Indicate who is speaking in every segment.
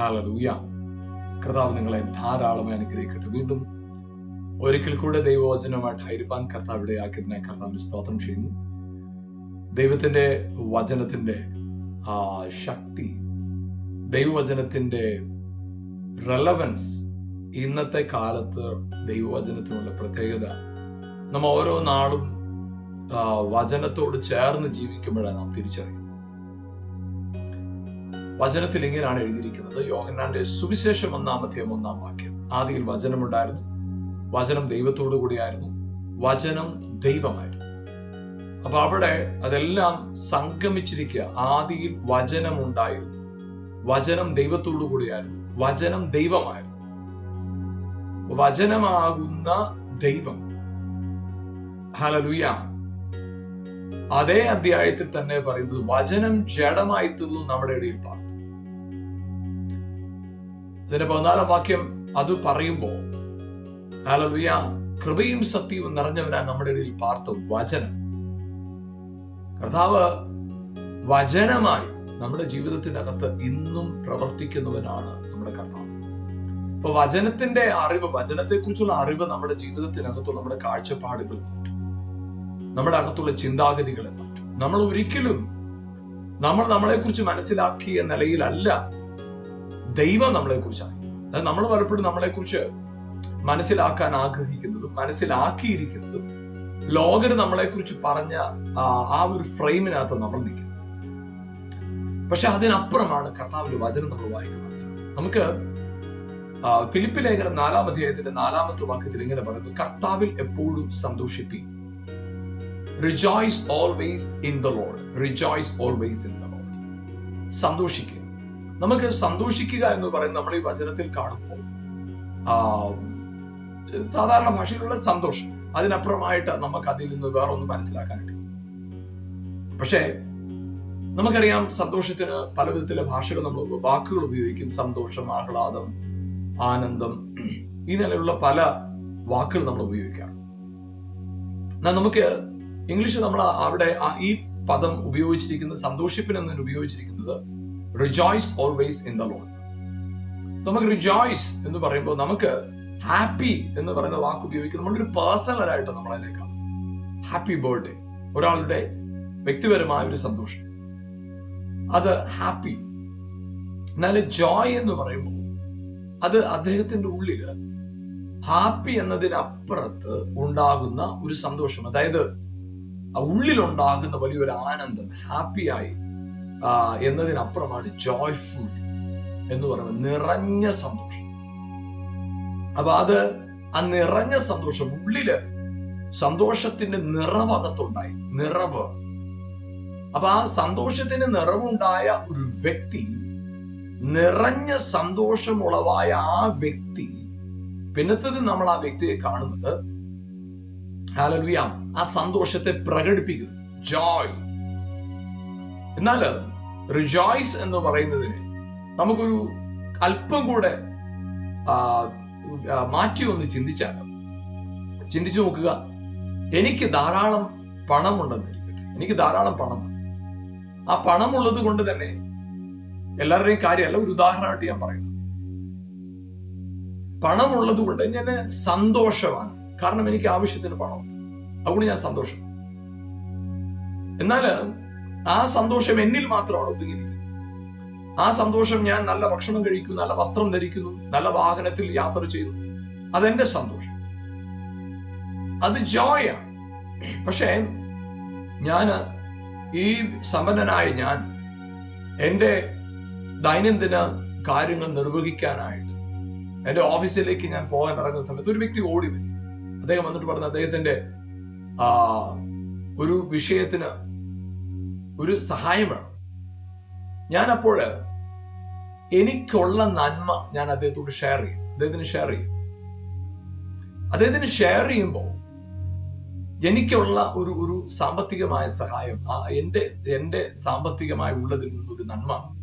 Speaker 1: Hallelujah. കർത്താവ് നിങ്ങളെ ധാരാളമായി അനുഗ്രഹിക്കട്ടെ. വീണ്ടും ഒരിക്കൽ കൂടെ ദൈവവചനവുമായിട്ടായിരിക്കാൻ കർത്താവ് ഇടയാക്കിയതിനെ കർത്താവിന് സ്തോത്രം ചെയ്യുന്നു. ദൈവത്തിന്റെ വചനത്തിന്റെ ശക്തി, ദൈവവചനത്തിന്റെ റെലവൻസ്, ഇന്നത്തെ കാലത്ത് ദൈവവചനത്തിനുള്ള പ്രത്യേകത, നമ്മൾ ഓരോ നാളും വചനത്തോട് ചേർന്ന് ജീവിക്കുമ്പോഴാണ് നാം തിരിച്ചറിയുന്നത്. വചനത്തിൽ ഇങ്ങനെയാണ് എഴുതിയിരിക്കുന്നത്. യോഹന്നാന്റെ സുവിശേഷം 1:1 ആദിയിൽ വചനമുണ്ടായിരുന്നു, വചനം ദൈവത്തോടു കൂടിയായിരുന്നു, വചനം ദൈവമായിരുന്നു. അപ്പൊ അവിടെ അതെല്ലാം സംഗമിച്ചിരിക്കുക. ആദിയിൽ വചനം ഉണ്ടായിരുന്നു, വചനം ദൈവത്തോടു കൂടിയായിരുന്നു, വചനം ദൈവമായിരുന്നു. വചനമാകുന്ന ദൈവം, ഹല്ലേലൂയ, അതേ അധ്യായത്തിൽ തന്നെ പറയുന്നത് വചനം ജഡമായി തീർന്നു നമ്മുടെ ഇടയിൽ പാർത്തു. ഇതിന്റെ 14 വാക്യം അത് പറയുമ്പോൾ, ഹല്ലേലൂയ, കൃപയും സത്യവും നിറഞ്ഞവനാ നമ്മുടെ ഇടയിൽ പാർത്ത വചനം. കർത്താവ് വചനമായി നമ്മുടെ ജീവിതത്തിനകത്ത് ഇന്നും പ്രവർത്തിക്കുന്നവനാണ് നമ്മുടെ കർത്താവ്. അപ്പൊ വചനത്തിന്റെ അറിവ്, വചനത്തെ കുറിച്ചുള്ള അറിവ് നമ്മുടെ ജീവിതത്തിനകത്തുള്ള നമ്മുടെ കാഴ്ചപ്പാടുകൾ മാറ്റും, നമ്മുടെ അകത്തുള്ള ചിന്താഗതികളെ മാറ്റും. നമ്മൾ ഒരിക്കലും നമ്മളെ കുറിച്ച് മനസ്സിലാക്കിയ നിലയിലല്ല ദൈവം നമ്മളെ കുറിച്ചാണ്. അതായത് നമ്മൾ പലപ്പോഴും നമ്മളെ കുറിച്ച് മനസ്സിലാക്കാൻ ആഗ്രഹിക്കുന്നതും മനസ്സിലാക്കിയിരിക്കുന്നതും ലോകര് നമ്മളെ കുറിച്ച് പറഞ്ഞ ആ ഒരു ഫ്രെയിമിനകത്ത് നമ്മൾ നിൽക്കുന്നത്. പക്ഷെ അതിനപ്പുറമാണ് കർത്താവിന്റെ വചനം നമ്മൾ വായിക്കാൻ മനസ്സിലാക്കുന്നത്. നമുക്ക് ഫിലിപ്പി ലേഖനം 4-ാം അധ്യായത്തിന്റെ 4-ാമത്തെ വാക്യത്തിൽ ഇങ്ങനെ പറയുന്നു, കർത്താവിൽ എപ്പോഴും സന്തോഷിപ്പീൻ. Rejoice always in the Lord. Rejoice always in the Lord. സന്തോഷിക്കുക. നമുക്ക് സന്തോഷിക്കുക എന്ന് പറയുന്നത് നമ്മൾ ഈ വചനത്തിൽ കാണുമ്പോൾ സാധാരണ ഭാഷയിലുള്ള സന്തോഷം, അതിനപ്പുറമായിട്ട് നമുക്ക് അതിൽ നിന്ന് വേറെ ഒന്നും മനസ്സിലാക്കാനായിട്ട്. പക്ഷേ നമുക്കറിയാം, സന്തോഷത്തിന് പല വിധത്തിലെ ഭാഷകൾ, നമ്മൾ വാക്കുകൾ ഉപയോഗിക്കും. സന്തോഷം, ആഹ്ലാദം, ആനന്ദം, ഈ നിലയിലുള്ള പല വാക്കുകൾ നമ്മൾ ഉപയോഗിക്കാറ്. എന്നാൽ നമുക്ക് ഇംഗ്ലീഷിൽ നമ്മൾ അവിടെ ഈ പദം ഉപയോഗിച്ചിരിക്കുന്നത്, സന്തോഷിപ്പിനെന്ന് ഉപയോഗിച്ചിരിക്കുന്നത് rejoice always in the Lord. നമുക്ക് റിജോയ്സ് എന്ന് പറയുമ്പോൾ നമുക്ക് ഹാപ്പി എന്ന് പറയുന്ന വാക്ക് ഉപയോഗിക്കുന്നത് നമ്മളൊരു പേഴ്സണലായിട്ട് നമ്മൾ അതിനെ കാണും. ഹാപ്പി ബർത്ത്ഡേ, ഒരാളുടെ വ്യക്തിപരമായ ഒരു സന്തോഷം, അത് ഹാപ്പി. എന്നാൽ ജോയ് എന്ന് പറയുമ്പോൾ അത് അദ്ദേഹത്തിന്റെ ഉള്ളില് ഹാപ്പി എന്നതിനപ്പുറത്ത് ഉണ്ടാകുന്ന ഒരു സന്തോഷം, അതായത് ഉള്ളിലുണ്ടാകുന്ന വലിയൊരു ആനന്ദം, ഹാപ്പിയായി എന്നതിനപ്പുറമാണ് ജോയ്ഫുൾ എന്ന് പറയുന്നത്, നിറഞ്ഞ സന്തോഷം. അപ്പൊ അത് ആ നിറഞ്ഞ സന്തോഷം, ഉള്ളില് സന്തോഷത്തിന്റെ നിറവകത്തുണ്ടായി, നിറവ്. അപ്പൊ ആ സന്തോഷത്തിന് നിറവുണ്ടായ ഒരു വ്യക്തി, നിറഞ്ഞ സന്തോഷമുളവായ ആ വ്യക്തി, പിന്നത്തത് നമ്മൾ ആ വ്യക്തിയെ കാണുന്നത്, ഹല്ലേലൂയ, ആ സന്തോഷത്തെ പ്രകടിപ്പിക്കുന്നു, ജോയ്. എന്നാൽ റിജോയ്സ് എന്ന് പറയുന്നതിന് നമുക്കൊരു അല്പം കൂടെ മാറ്റി ഒന്ന് ചിന്തിച്ചു നോക്കുക. എനിക്ക് ധാരാളം പണമുണ്ടെന്നിരിക്കട്ടെ, എനിക്ക് ധാരാളം പണമുണ്ട്. ആ പണമുള്ളത് കൊണ്ട് തന്നെ, എല്ലാവരുടെയും കാര്യമല്ല, ഒരു ഉദാഹരണമായിട്ട് ഞാൻ പറയുന്നു, പണമുള്ളത് കൊണ്ട് ഞാൻ സന്തോഷമാണ്. കാരണം എനിക്ക് ആവശ്യത്തിന് പണമുണ്ട്, അതുകൊണ്ട് ഞാൻ സന്തോഷം. എന്നാൽ ആ സന്തോഷം എന്നിൽ മാത്രമാണ് ഒതുങ്ങിയിരിക്കുന്നത്. ആ സന്തോഷം, ഞാൻ നല്ല ഭക്ഷണം കഴിക്കുന്നു, നല്ല വസ്ത്രം ധരിക്കുന്നു, നല്ല വാഹനത്തിൽ യാത്ര ചെയ്യുന്നു, അതെന്റെ സന്തോഷം, അത് ജോയാണ്. പക്ഷേ ഈ സമ്പന്നനായ ഞാൻ എന്റെ ദൈനംദിന കാര്യങ്ങൾ നിർവഹിക്കാനായിട്ട് എന്റെ ഓഫീസിലേക്ക് ഞാൻ പോകാൻ ഇറങ്ങുന്ന സമയത്ത് ഒരു വ്യക്തി ഓടി വരും. അദ്ദേഹം വന്നിട്ട് പറഞ്ഞ അദ്ദേഹത്തിന്റെ ഒരു വിഷയത്തിന് ഒരു സഹായം വേണം. ഞാൻ അപ്പോഴ് എനിക്കുള്ള നന്മ ഞാൻ അദ്ദേഹത്തോട് അദ്ദേഹത്തിന് ഷെയർ ചെയ്യുമ്പോൾ എനിക്കുള്ള ഒരു സാമ്പത്തികമായ സഹായം, എന്റെ സാമ്പത്തികമായി ഉള്ളതിൽ നിന്നൊരു നന്മ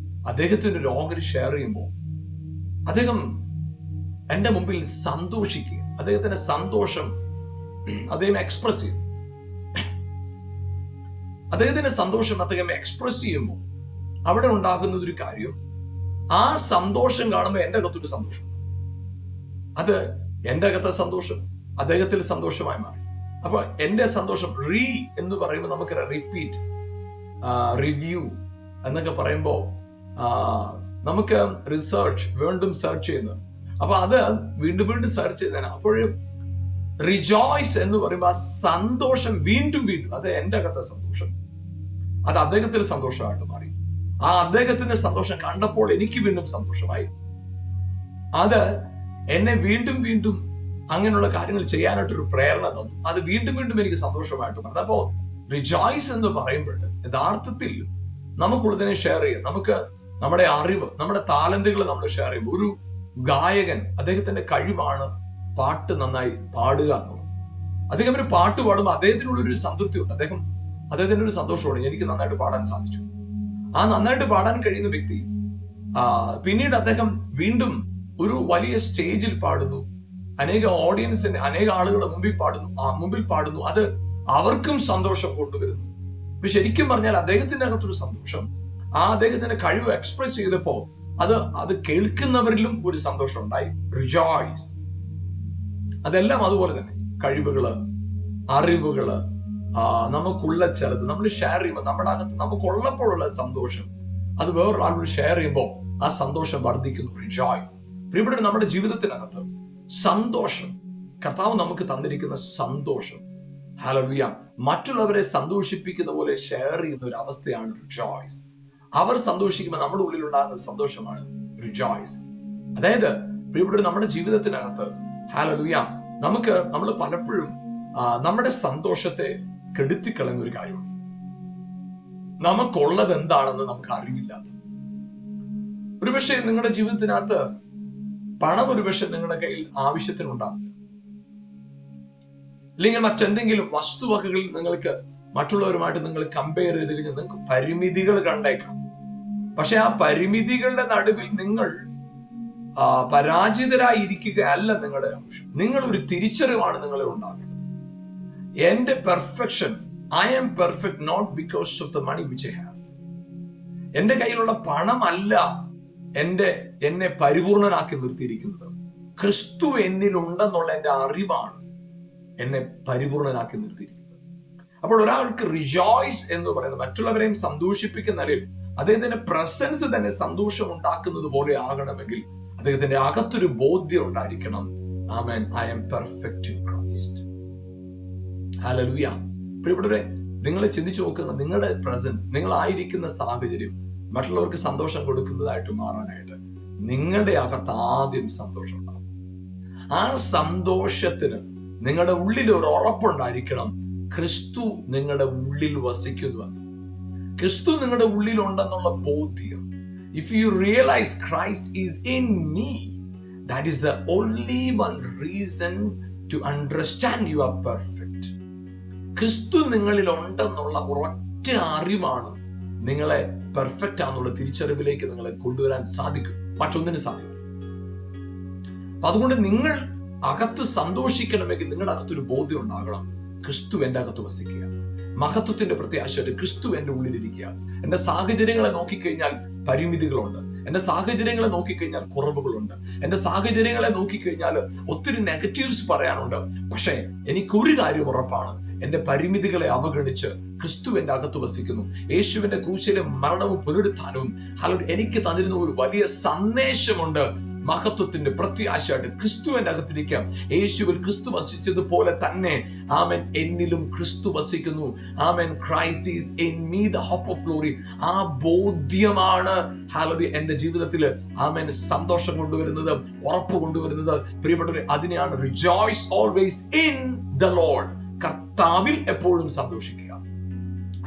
Speaker 1: അദ്ദേഹത്തിന്റെ ഒരു ഓഹരി ഷെയർ ചെയ്യുമ്പോൾ അദ്ദേഹം എന്റെ മുമ്പിൽ സന്തോഷിക്കുക, അദ്ദേഹത്തിന്റെ സന്തോഷം അദ്ദേഹം എക്സ്പ്രസ് ചെയ്യും. അദ്ദേഹത്തിന്റെ സന്തോഷം അദ്ദേഹം എക്സ്പ്രസ് ചെയ്യുമ്പോൾ അവിടെ ഉണ്ടാകുന്ന ഒരു കാര്യം, ആ സന്തോഷം കാണുമ്പോൾ എന്റെ അകത്തൊരു സന്തോഷം, അത് എന്റെ അകത്തെ സന്തോഷം അദ്ദേഹത്തിൽ സന്തോഷമായി മാറി. അപ്പൊ എന്റെ സന്തോഷം എന്ന് പറയുമ്പോൾ നമുക്കറിയാം റിപ്പീറ്റ്, റിവ്യൂ എന്നൊക്കെ പറയുമ്പോ നമുക്ക് റിസർച്ച്, വീണ്ടും സെർച്ച് ചെയ്യുന്നത്. അപ്പൊ അത് വീണ്ടും വീണ്ടും സെർച്ച് ചെയ്യുന്നതിനാണ്. അപ്പോഴും റിജോയ്സ് എന്ന് പറയുമ്പോൾ ആ സന്തോഷം വീണ്ടും വീണ്ടും, അത് എന്റെ അകത്തെ സന്തോഷം, അത് അദ്ദേഹത്തിന് സന്തോഷമായിട്ട് മാറി. ആ അദ്ദേഹത്തിന്റെ സന്തോഷം കണ്ടപ്പോൾ എനിക്ക് വീണ്ടും സന്തോഷമായി. അത് എന്നെ വീണ്ടും വീണ്ടും അങ്ങനെയുള്ള കാര്യങ്ങൾ ചെയ്യാനായിട്ടൊരു പ്രേരണ തന്നു. അത് വീണ്ടും വീണ്ടും എനിക്ക് സന്തോഷമായിട്ട് മാറി. അപ്പോ റിജോയ്സ് എന്ന് പറയുമ്പോൾ യഥാർത്ഥത്തിൽ നമുക്കുള്ളതിനെ ഷെയർ ചെയ്യാം. നമുക്ക് നമ്മുടെ അറിവ്, നമ്മുടെ ടാലന്റുകൾ നമ്മൾ ഷെയർ ചെയ്യും. ഒരു ഗായകൻ, അദ്ദേഹത്തിന്റെ കഴിവാണ് പാട്ട് നന്നായി പാടുക എന്നുള്ളത്. അദ്ദേഹം ഒരു പാട്ട് പാടുമ്പോൾ അദ്ദേഹത്തിനുള്ളൊരു സംതൃപ്തി ഉണ്ട്, അദ്ദേഹത്തിന്റെ ഒരു സന്തോഷമാണ്, എനിക്ക് നന്നായിട്ട് പാടാൻ സാധിച്ചു. ആ നന്നായിട്ട് പാടാൻ കഴിയുന്ന വ്യക്തി പിന്നീട് അദ്ദേഹം വീണ്ടും ഒരു വലിയ സ്റ്റേജിൽ പാടുന്നു, അനേക ഓഡിയൻസിന്, അനേക ആളുകളുടെ മുമ്പിൽ പാടുന്നു. അത് അവർക്കും സന്തോഷം കൊണ്ടുവരുന്നു. അപ്പൊ ശരിക്കും പറഞ്ഞാൽ അദ്ദേഹത്തിന്റെ അകത്തൊരു സന്തോഷം, ആ അദ്ദേഹത്തിന്റെ കഴിവ് എക്സ്പ്രസ് ചെയ്തപ്പോ അത് കേൾക്കുന്നവരിലും ഒരു സന്തോഷം ഉണ്ടായി. റിജോയ്സ്. അതെല്ലാം അതുപോലെ തന്നെ കഴിവുകള്, അറിവുകള്, നമുക്കുള്ള ചിലത് നമ്മൾ ഷെയർ ചെയ്യുമ്പോൾ നമ്മുടെ അകത്ത് നമുക്കുള്ളപ്പോഴുള്ള സന്തോഷം അത് വേറൊരാളോട് ഷെയർ ചെയ്യുമ്പോൾ ആ സന്തോഷം വർദ്ധിക്കുന്നു. റിജോയ്സ്. പ്രിയപ്പെട്ട നമ്മുടെ ജീവിതത്തിനകത്ത് സന്തോഷം, കർത്താവ് നമുക്ക് തന്നിരിക്കുന്ന സന്തോഷം, ഹല്ലേലൂയ, മറ്റുള്ളവരെ സന്തോഷിപ്പിക്കുന്ന പോലെ ഷെയർ ചെയ്യുന്ന ഒരു അവസ്ഥയാണ് റിജോയ്സ്. അവർ സന്തോഷിക്കുമ്പോൾ നമ്മുടെ ഉള്ളിലുണ്ടാകുന്ന സന്തോഷമാണ് റിജോയ്സ്. അതായത് പ്രിയപ്പെട്ട നമ്മുടെ ജീവിതത്തിനകത്ത് ഹല്ലേലൂയ നമ്മൾ പലപ്പോഴും നമ്മുടെ സന്തോഷത്തെ കെടുത്തിക്കളയുന്ന ഒരു കാര്യമുണ്ട്. നമുക്കുള്ളത് എന്താണെന്ന് നമുക്ക് അറിവില്ലാത്ത. ഒരുപക്ഷെ നിങ്ങളുടെ ജീവിതത്തിനകത്ത് പണം ഒരുപക്ഷെ നിങ്ങളുടെ കയ്യിൽ ആവശ്യത്തിനുണ്ടാവില്ല, അല്ലെങ്കിൽ മറ്റെന്തെങ്കിലും വസ്തുവകകളിൽ നിങ്ങൾക്ക് മറ്റുള്ളവരുമായിട്ട് നിങ്ങൾ കമ്പയർ ചെയ്ത് കഴിഞ്ഞാൽ നിങ്ങൾക്ക് പരിമിതികൾ കണ്ടേക്കാം. പക്ഷെ ആ പരിമിതികളുടെ നടുവിൽ നിങ്ങൾ പരാജിതരായിരിക്കുകയല്ല നിങ്ങളുടെ ആവശ്യം. നിങ്ങൾ ഒരു തിരിച്ചറിവാണ് നിങ്ങളിൽ ഉണ്ടാകേണ്ടത്. എന്റെ perfection, I am perfect not because of the money which I have. എന്റെ കയ്യിലുള്ള പണമല്ല എന്നെ പരിപൂർണനാക്കി നിർത്തിയിരിക്കുന്നത്. ക്രിസ്തു എന്നിലുണ്ടെന്നുള്ള എന്റെ അറിവാണ് എന്നെ പരിപൂർണനാക്കി നിർത്തിയിരിക്കുന്നത്. അപ്പോൾ ഒരാൾക്ക് റിജോയ്സ് എന്ന് പറയുന്നത് മറ്റുള്ളവരെയും സന്തോഷിപ്പിക്കുന്ന നിലയിൽ അദ്ദേഹത്തിന്റെ പ്രസൻസ് തന്നെ സന്തോഷം ഉണ്ടാക്കുന്നത് പോലെ ആകണമെങ്കിൽ അദ്ദേഹത്തിന്റെ അകത്തൊരു ബോധ്യം ഉണ്ടായിരിക്കണം. ആമേൻ, I am perfect in Christ. ഹല്ലേലൂയ. പ്രിയപ്പെട്ടവരെ, നിങ്ങൾ ചിന്തിച്ചു നോക്കുക, നിങ്ങളുടെ പ്രസൻസ്, നിങ്ങളായിരിക്കുന്ന സാഹചര്യം മറ്റുള്ളവർക്ക് സന്തോഷം കൊടുക്കുന്നതായിട്ട് മാറാനായിട്ട് നിങ്ങളുടെ അകത്ത് ആദ്യം സന്തോഷം ഉണ്ടാവും. ആ സന്തോഷത്തിന് നിങ്ങളുടെ ഉള്ളിൽ ഒരു ഉറപ്പുണ്ടായിരിക്കണം, ക്രിസ്തു നിങ്ങളുടെ ഉള്ളിൽ വസിക്കുന്നുവെന്ന്. ക്രിസ്തു നിങ്ങളുടെ ഉള്ളിൽ ഉണ്ടെന്നുള്ള ബോധ്യം. If you realise Christ is in me, that is the only one reason to understand you are perfect. ക്രിസ്തു നിങ്ങളിൽ ഉണ്ടെന്നുള്ള ഒരൊറ്റ അറിവാണ് നിങ്ങളെ പെർഫെക്റ്റ് ആണെന്നുള്ള തിരിച്ചറിവിലേക്ക് നിങ്ങളെ കൊണ്ടുവരാൻ സാധിക്കും. മറ്റൊന്നിന് സാധിക്കും. അപ്പൊ അതുകൊണ്ട് നിങ്ങൾ അകത്ത് സന്തോഷിക്കണമെങ്കിൽ നിങ്ങളുടെ അകത്തൊരു ബോധ്യം ഉണ്ടാകണം, ക്രിസ്തു എന്റെ അകത്ത് വസിക്കുക. മഹത്വത്തിന്റെ പ്രത്യാശയുടെ ക്രിസ്തു എന്റെ ഉള്ളിലിരിക്കുക. എന്റെ സാഹചര്യങ്ങളെ നോക്കിക്കഴിഞ്ഞാൽ പരിമിതികളുണ്ട്, എന്റെ സാഹചര്യങ്ങളെ നോക്കിക്കഴിഞ്ഞാൽ കുറവുകളുണ്ട്, എന്റെ സാഹചര്യങ്ങളെ നോക്കിക്കഴിഞ്ഞാൽ ഒത്തിരി നെഗറ്റീവ്സ് പറയാനുണ്ട്. പക്ഷേ എനിക്കൊരു കാര്യം ഉറപ്പാണ്, എന്റെ പരിമിതികളെ അവഗണിച്ച് ക്രിസ്തു എന്റെ അകത്ത് വസിക്കുന്നു. യേശുവിന്റെ ക്രൂശിലെ മരണവും പുനരുത്ഥാനവും എനിക്ക് തന്നിരുന്ന ഒരു വലിയ സന്ദേശമുണ്ട്. മഹത്വത്തിന്റെ പ്രത്യാശയായിട്ട് ക്രിസ്തു എന്റെ അകത്തിരിക്കാം. യേശുവിൽ ക്രിസ്തു വസിച്ചതുപോലെ തന്നെ ആമേൻ എന്നിലും ക്രിസ്തു വസിക്കുന്നു. ആമേൻ, Christ is in me, the hope of glory. ആ ബോധ്യമാണ് ഹല്ലേലൂയ എന്റെ ജീവിതത്തിൽ ആമേൻ സന്തോഷം കൊണ്ടുവരുന്നത്, ഉറപ്പ് കൊണ്ടുവരുന്നത്. പ്രിയപ്പെട്ടവരെ, അതിനെയാണ് rejoice always in the Lord. കർത്താവിൽ എപ്പോഴും സന്തോഷിക്കുക.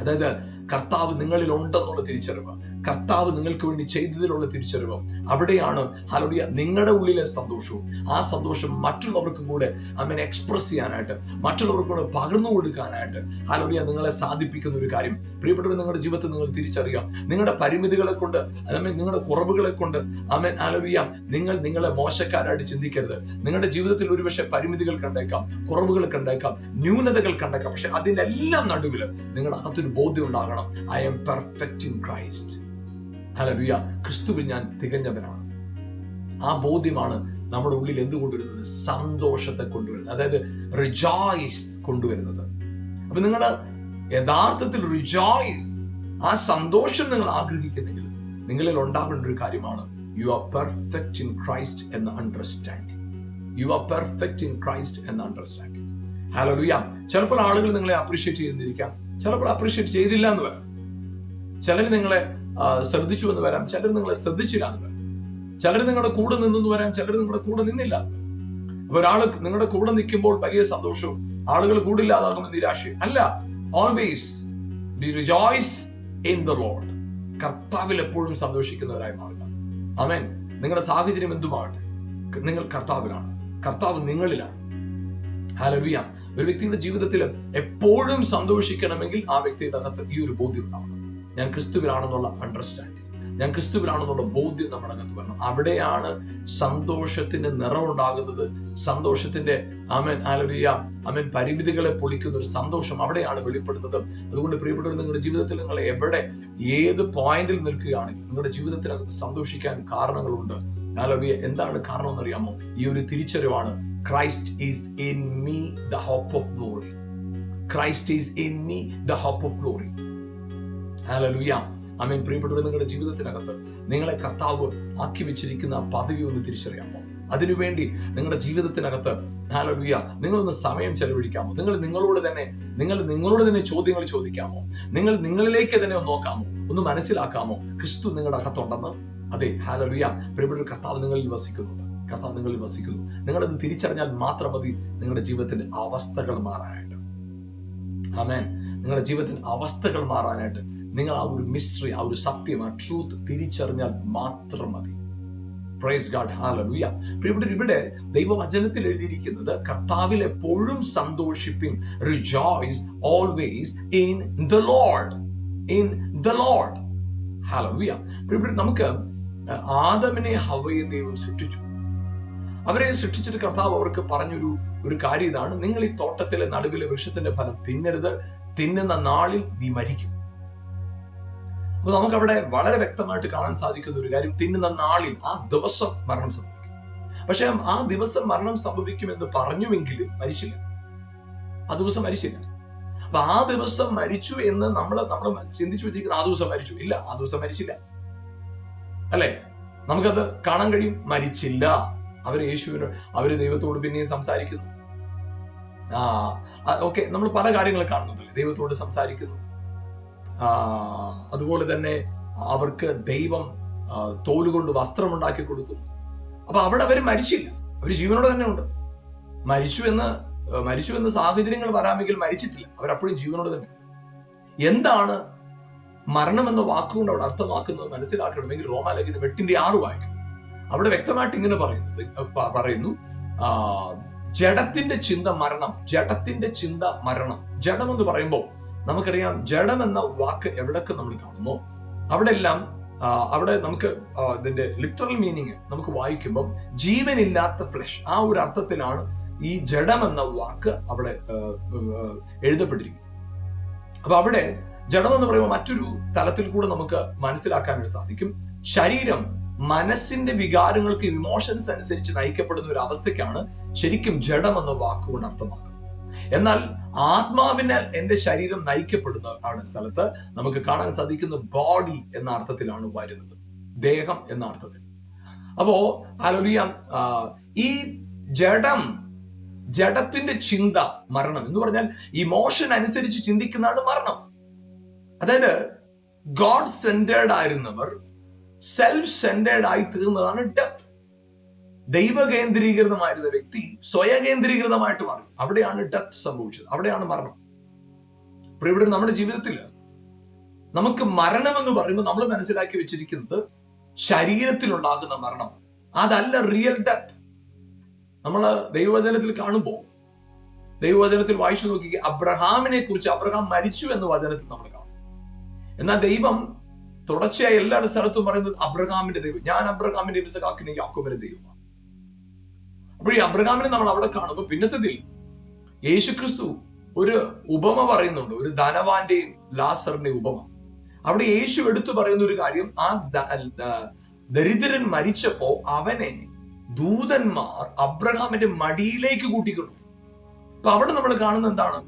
Speaker 1: അതായത് കർത്താവ് നിങ്ങളിൽ ഉണ്ടെന്നുള്ള തിരിച്ചറിവ്, കർത്താവ് നിങ്ങൾക്ക് വേണ്ടി ചെയ്തതിലുള്ള തിരിച്ചറിവ്, അവിടെയാണ് ഹല്ലേലൂയ നിങ്ങളുടെ ഉള്ളിലെ സന്തോഷവും. ആ സന്തോഷം മറ്റുള്ളവർക്കും കൂടെ ആമേൻ എക്സ്പ്രസ് ചെയ്യാനായിട്ട്, മറ്റുള്ളവർക്കും കൂടെ പകർന്നു കൊടുക്കാനായിട്ട് ഹല്ലേലൂയ നിങ്ങളെ സാധിപ്പിക്കുന്ന ഒരു കാര്യം. പ്രിയപ്പെട്ടവർ, നിങ്ങളുടെ ജീവിതത്തിൽ നിങ്ങൾ തിരിച്ചറിയാം, നിങ്ങളുടെ പരിമിതികളെ കൊണ്ട്, ആമേൻ നിങ്ങളുടെ കുറവുകളെ കൊണ്ട് ആമേൻ ഹല്ലേലൂയ നിങ്ങളെ മോശക്കാരായിട്ട് ചിന്തിക്കരുത്. നിങ്ങളുടെ ജീവിതത്തിൽ ഒരുപക്ഷെ പരിമിതികൾ കണ്ടേക്കാം, കുറവുകൾ കണ്ടേക്കാം, ന്യൂനതകൾ കണ്ടേക്കാം. പക്ഷെ അതിനെല്ലാം നടുവിൽ നിങ്ങളുടെ അകത്തൊരു ബോധ്യം ഉണ്ടാകണം, I am perfect in Christ. Hallelujah. ക്രിസ്തുവിൽ ഞാൻ തികഞ്ഞവനാണ്. ആ ബോധ്യമാണ് നമ്മുടെ ഉള്ളിൽ എന്ത് കൊണ്ടുവരുന്നത്? സന്തോഷത്തെ കൊണ്ടുവരുന്നത്, അതായത് റിജോയ്സ് കൊണ്ടുവരുന്നത്. അപ്പൊ നിങ്ങൾ യഥാർത്ഥത്തിൽ റിജോയ്സ്, ആ സന്തോഷം നിങ്ങൾ ആഗ്രഹിക്കുന്നെങ്കിൽ നിങ്ങളിൽ ഉണ്ടാകേണ്ട ഒരു കാര്യമാണ് you are perfect in Christ എന്ന understanding. You are perfect in Christ എന്ന അണ്ടർസ്റ്റാൻഡിങ്. ഹല്ലേലൂയ. ചിലപ്പോൾ ആളുകൾ നിങ്ങളെ അപ്രീഷിയേറ്റ് ചെയ്തിരിക്കാം, ചിലപ്പോൾ അപ്രീഷിയേറ്റ് ചെയ്തില്ല എന്ന് വരാം. ചിലർ നിങ്ങളെ ശ്രദ്ധിച്ചു എന്ന് വരാം, ചിലർ നിങ്ങളെ ശ്രദ്ധിച്ചില്ല എന്ന് വരാം. ചിലർ നിങ്ങളുടെ കൂടെ നിന്നെന്ന് വരാം, ചിലർ നിങ്ങളുടെ കൂടെ നിന്നില്ല എന്ന് വരാം. അപ്പൊ ഒരാൾ നിങ്ങളുടെ കൂടെ നിൽക്കുമ്പോൾ വലിയ സന്തോഷവും ആളുകൾ കൂടില്ലാതാകുമ്പോൾ നിരാശയും അല്ല. Always be rejoice in the Lord. കർത്താവിൽ എപ്പോഴും സന്തോഷിക്കുന്നവരായി മാറുക. ആമേൻ. നിങ്ങളുടെ സാഹചര്യം എന്തുമാകട്ടെ, നിങ്ങൾ കർത്താവിലാണ്, കർത്താവ് നിങ്ങളിലാണ്. ഹല്ലേലൂയ. ഒരു വ്യക്തിയുടെ ജീവിതത്തിൽ എപ്പോഴും സന്തോഷിക്കണമെങ്കിൽ ആ വ്യക്തിയുടെ അകത്ത് ഈ ഒരു ബോധ്യം ഉണ്ടാവണം. ഞാൻ ക്രിസ്തുവിലാണെന്നുള്ള അണ്ടർസ്റ്റാൻഡിങ്, ഞാൻ ക്രിസ്തുവിലാണെന്നുള്ള ബോധ്യം നമ്മുടെ അകത്ത് വരണം. അവിടെയാണ് സന്തോഷത്തിന്റെ നിറവുണ്ടാകുന്നത്. സന്തോഷത്തിന്റെ ആമേൻ ഹല്ലേലൂയ ആമേൻ പരിമിതികളെ പൊളിക്കുന്ന ഒരു സന്തോഷം അവിടെയാണ് വെളിപ്പെടുന്നത്. അതുകൊണ്ട് പ്രിയപ്പെട്ടവർ, നിങ്ങളുടെ ജീവിതത്തിൽ നിങ്ങൾ എവിടെ ഏത് പോയിന്റിൽ നിൽക്കുകയാണെങ്കിൽ നിങ്ങളുടെ ജീവിതത്തിനകത്ത് സന്തോഷിക്കാൻ കാരണങ്ങളുണ്ട്. ഹല്ലേലൂയ. എന്താണ് കാരണം എന്നറിയാമോ? ഈ ഒരു തിരിച്ചറിവാണ്. Christ is in me, the hope of glory. Christ is in me, the hope of glory. Hallelujah. ആമേൻ. പ്രിയപ്പെട്ടവരെ, നിങ്ങളുടെ ജീവിതത്തിനകത്ത് നിങ്ങളെ കർത്താവ് ആക്കി വെച്ചിരിക്കുന്ന പദവി ഒന്ന് തിരിച്ചറിയാമോ? അതിനുവേണ്ടി നിങ്ങളുടെ ജീവിതത്തിനകത്ത് ഹല്ലേലൂയ നിങ്ങളൊന്ന് സമയം ചെലവഴിക്കാമോ? നിങ്ങൾ നിങ്ങളോട് തന്നെ ചോദ്യങ്ങൾ ചോദിക്കാമോ? നിങ്ങൾ നിങ്ങളിലേക്ക് തന്നെ ഒന്ന് നോക്കാമോ? ഒന്ന് മനസ്സിലാക്കാമോ ക്രിസ്തു നിങ്ങളുടെ അകത്തുണ്ടെന്ന്? അതെ, ഹല്ലേലൂയ. പ്രിയപ്പെട്ടവരെ, കർത്താവ് നിങ്ങളിൽ വസിക്കുന്നുണ്ട്. കർത്താവ് നിങ്ങളിൽ വസിക്കുന്നു. നിങ്ങളത് തിരിച്ചറിഞ്ഞാൽ മാത്രം മതി നിങ്ങളുടെ ജീവിതത്തിന്റെ അവസ്ഥകൾ മാറാനായിട്ട്. ആമേൻ. നിങ്ങളുടെ ജീവിതത്തിന്റെ അവസ്ഥകൾ മാറാനായിട്ട് നിങ്ങൾ ആ ഒരു മിസ്റ്ററി, ആ ഒരു സത്യം, ആ ട്രൂത്ത് തിരിച്ചറിഞ്ഞാൽ മാത്രം മതി. Praise God. ഹല്ലേലൂയ. ഇവിടെ ദൈവവചനത്തിൽ എഴുതിയിരിക്കുന്നത് കർത്താവിൽ എപ്പോഴും സന്തോഷിപ്പിൻ, rejoice always in the Lord, in the Lord. ഹല്ലേലൂയ. ഇവിടെ നമുക്ക് ആദമിനെ ഹവ്വയെ ദൈവം സൃഷ്ടിച്ചു. അവരെ സൃഷ്ടിച്ചിട്ട് കർത്താവ് അവർക്ക് പറഞ്ഞൊരു കാര്യം ഇതാണ്: നിങ്ങൾ ഈ തോട്ടത്തിലെ നടുവിലെ വൃക്ഷത്തിന്റെ ഫലം തിന്നരുത്, തിന്നുന്ന നാളിൽ നീ മരിക്കും. അപ്പൊ നമുക്കവിടെ വളരെ വ്യക്തമായിട്ട് കാണാൻ സാധിക്കുന്ന ഒരു കാര്യം, തിന്നുന്ന നാളിൽ, ആ ദിവസം മരണം സംഭവിക്കും. പക്ഷെ ആ ദിവസം മരണം സംഭവിക്കുമെന്ന് പറഞ്ഞുവെങ്കിലും മരിച്ചില്ല. ആ ദിവസം മരിച്ചില്ല. അപ്പൊ ആ ദിവസം മരിച്ചു എന്ന് നമ്മൾ ചിന്തിച്ചു വെച്ചിരിക്കുന്ന ആ ദിവസം മരിച്ചു. ഇല്ല, ആ ദിവസം മരിച്ചില്ല. അല്ലെ? നമുക്കത് കാണാൻ കഴിയും. മരിച്ചില്ല. അവര് ദൈവത്തോട് പിന്നെയും സംസാരിക്കുന്നു. ഓക്കെ, നമ്മൾ പല കാര്യങ്ങൾ കാണുന്നുണ്ടല്ലേ. ദൈവത്തോട് സംസാരിക്കുന്നു. അതുപോലെ തന്നെ അവർക്ക് ദൈവം തോലുകൊണ്ട് വസ്ത്രം ഉണ്ടാക്കി കൊടുക്കുന്നു. അപ്പൊ അവിടെ അവര് മരിച്ചില്ല, അവര് ജീവനോടെ തന്നെ ഉണ്ട്. മരിച്ചു എന്ന് സാഹചര്യങ്ങൾ വരാമെങ്കിൽ മരിച്ചിട്ടില്ല, അവരപ്പോഴും ജീവനോട് തന്നെ. എന്താണ് മരണം എന്ന വാക്കുകൊണ്ട് അവിടെ അർത്ഥമാക്കുന്നത് മനസ്സിലാക്കണമെങ്കിൽ റോമാലേഖനം 8:6 വായിക്കണം. അവിടെ വ്യക്തമായിട്ട് ഇങ്ങനെ പറയുന്നു, ജഡത്തിന്റെ ചിന്ത മരണം, ജഡത്തിന്റെ ചിന്ത മരണം. ജഡം എന്ന് പറയുമ്പോൾ നമുക്കറിയാം, ജഡം എന്ന വാക്ക് എവിടൊക്കെ നമ്മൾ കാണുന്നു അവിടെ നമുക്ക് ഇതിന്റെ ലിറ്ററൽ മീനിങ് നമുക്ക് വായിക്കുമ്പോൾ ജീവനില്ലാത്ത ഫ്ലഷ്, ആ ഒരു അർത്ഥത്തിലാണ് ഈ ജഡം എന്ന വാക്ക് അവിടെ എഴുതപ്പെട്ടിരിക്കുന്നത്. അപ്പൊ അവിടെ ജഡം എന്ന് പറയുമ്പോൾ മറ്റൊരു തലത്തിൽ കൂടെ നമുക്ക് മനസ്സിലാക്കാനായിട്ട് സാധിക്കും. ശരീരം മനസ്സിന്റെ വികാരങ്ങൾക്ക്, ഇമോഷൻസ് അനുസരിച്ച് നയിക്കപ്പെടുന്ന ഒരു അവസ്ഥയ്ക്കാണ് ശരിക്കും ജഡം എന്ന വാക്കുകൊണ്ട് അർത്ഥമാക്കുന്നത്. എന്നാൽ ആത്മാവിനാൽ എന്റെ ശരീരം നയിക്കപ്പെടുന്ന സ്ഥലത്ത് നമുക്ക് കാണാൻ സാധിക്കുന്ന ബോഡി എന്ന അർത്ഥത്തിലാണ് വരുന്നത്, ദേഹം എന്ന അർത്ഥത്തിൽ. അപ്പോ ഹല്ലേലൂയ, ഈ ജഡത്തിന്റെ ചിന്ത മരണം എന്ന് പറഞ്ഞാൽ ഇമോഷൻ അനുസരിച്ച് ചിന്തിക്കുന്നതാണ് മരണം. അതായത് ഗോഡ് സെന്റേർഡ് ആയിരുന്നവർ സെൽഫ് സെന്റേർഡ് ആയി തീർന്നതാണ് ഡെത്ത്. ദൈവകേന്ദ്രീകൃതമായിരുന്ന വ്യക്തി സ്വയകേന്ദ്രീകൃതമായിട്ട് മാറി. അവിടെയാണ് ഡെത്ത് സംഭവിച്ചത്, അവിടെയാണ് മരണം. അപ്പോൾ ഇവിടെ നമ്മുടെ ജീവിതത്തിൽ നമുക്ക് മരണം എന്ന് പറയുമ്പോൾ നമ്മൾ മനസ്സിലാക്കി വെച്ചിരിക്കുന്നത് ശരീരത്തിലുണ്ടാകുന്ന മരണം, അതല്ല റിയൽ ഡെത്ത്. നമ്മൾ ദൈവവചനത്തിൽ കാണുമ്പോൾ, ദൈവവചനത്തിൽ വായിച്ചു നോക്കി, അബ്രഹാമിനെ കുറിച്ച്, അബ്രഹാം മരിച്ചു എന്ന് വചനത്തിൽ നമ്മൾ കാണും. എന്നാൽ ദൈവം തുടർച്ചയായി എല്ലാ സ്ഥലത്തും പറയുന്നത് അബ്രഹാമിന്റെ ദൈവം, ഞാൻ അബ്രഹാമിന്റെ ഇസഹാക്കിന്റെ യാക്കോബിന്റെ ദൈവമാണ്. അപ്പോൾ ഈ അബ്രഹാമിനെ നമ്മൾ അവിടെ കാണുമ്പോൾ പിന്നത്തതിൽ യേശുക്രിസ്തു ഒരു ഉപമ പറയുന്നുണ്ട്, ഒരു ധനവാന്റെയും ലാസറിന്റെയും ഉപമ. അവിടെ യേശു എടുത്തു പറയുന്ന ഒരു കാര്യം, ആ ദരിദ്രൻ മരിച്ചപ്പോ അവനെ ദൂതന്മാർ അബ്രഹാമിന്റെ മടിയിലേക്ക് കൂട്ടിക്കൊണ്ടു. അപ്പൊ അവിടെ നമ്മൾ കാണുന്ന എന്താണ്?